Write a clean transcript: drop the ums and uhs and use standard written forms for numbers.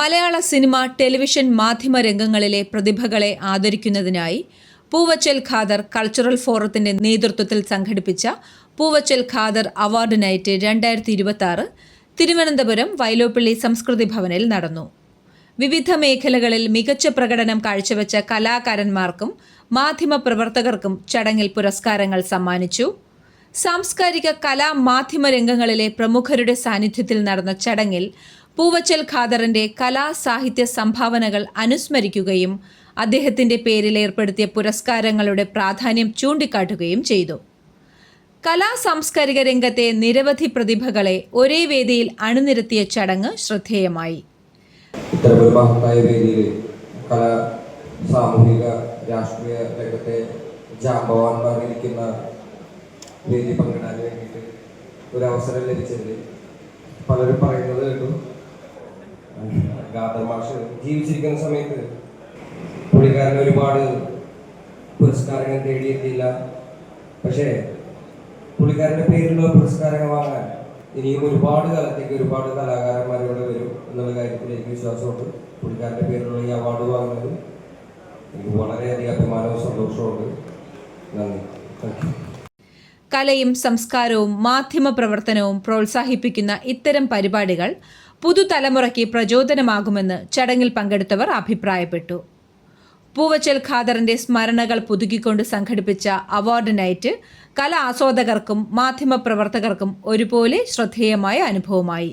മലയാള cinema, television, മാധ്യമ രംഗങ്ങളിലെ പ്രതിഭകളെ ആദരിക്കുന്നതിനായി പൂവച്ചൽ ഖാദർ കൾച്ചറൽ ഫോറത്തിന്റെ നേതൃത്വത്തിൽ സംഘടിപ്പിച്ച പൂവച്ചൽ ഖാദർ അവാർഡ് നൈറ്റ് 2026 തിരുവനന്തപുരം വൈലോപ്പിള്ളി സംസ്കൃതി ഭവനിൽ നടന്നു. വിവിധ മേഖലകളിൽ മികച്ച പ്രകടനം കാഴ്ചവെച്ച കലാകാരന്മാർക്കും മാധ്യമപ്രവർത്തകർക്കും ചടങ്ങിൽ പുരസ്കാരങ്ങൾ സമ്മാനിച്ചു. സാംസ്കാരിക കലാ മാധ്യമ രംഗങ്ങളിലെ പ്രമുഖരുടെ സാന്നിധ്യത്തിൽ നടന്ന ചടങ്ങിൽ പൂവച്ചൽ ഖാദറിന്റെ കലാസാഹിത്യ സംഭാവനകൾ അനുസ്മരിക്കുകയും അദ്ദേഹത്തിന്റെ പേരിൽ ഏർപ്പെടുത്തിയ പുരസ്കാരങ്ങളുടെ പ്രാധാന്യം ചൂണ്ടിക്കാട്ടുകയും ചെയ്തു. കലാ സാംസ്കാരിക രംഗത്തെ നിരവധി പ്രതിഭകളെ ഒരേ വേദിയിൽ അണിനിരത്തിയ ചടങ്ങ് ശ്രദ്ധേയമായി. ഇത്തരമൊരു മഹത്തായ വേദിയിൽ കലാ സാമൂഹിക രാഷ്ട്രീയ രംഗത്തെ ജാമ്പവാന്മാരിയിരിക്കുന്ന വേദി പങ്കിടാൻ വേണ്ടിയിട്ട് ഒരവസരം ലഭിച്ചതിൽ പലരും പറയുന്നത് കേട്ടു. ഖാദർ മാഷ് ജീവിച്ചിരിക്കുന്ന സമയത്ത് പുള്ളിക്കാരൻ ഒരുപാട് പുരസ്കാരങ്ങൾ തേടിയെത്തിയില്ല. പക്ഷേ പുള്ളിക്കാരൻ്റെ പേരിലുള്ള പുരസ്കാരങ്ങൾ വാങ്ങാൻ ഇനിയും ഒരുപാട് കാലത്തേക്ക് ഒരുപാട് കലാകാരന്മാരോട് വരും എന്നുള്ള കാര്യത്തിലേക്ക് വിശ്വാസമുണ്ട്. പുള്ളിക്കാരൻ്റെ പേരിലുള്ള ഈ അവാർഡ് വാങ്ങുന്നത് എനിക്ക് വളരെയധികം അഭിമാനവും സന്തോഷമുണ്ട്. നന്ദി. കലയും സംസ്കാരവും മാധ്യമ പ്രവർത്തനവും പ്രോത്സാഹിപ്പിക്കുന്ന ഇത്തരം പരിപാടികൾ പുതുതലമുറയ്ക്ക് പ്രചോദനമാകുമെന്ന് ചടങ്ങിൽ പങ്കെടുത്തവർ അഭിപ്രായപ്പെട്ടു. പൂവച്ചൽ ഖാദറിന്റെ സ്മരണകൾ പുതുക്കിക്കൊണ്ട് സംഘടിപ്പിച്ച അവാർഡ് നൈറ്റ് കലാ ആസ്വാദകർക്കും മാധ്യമപ്രവർത്തകർക്കും ഒരുപോലെ ശ്രദ്ധേയമായ അനുഭവമായി.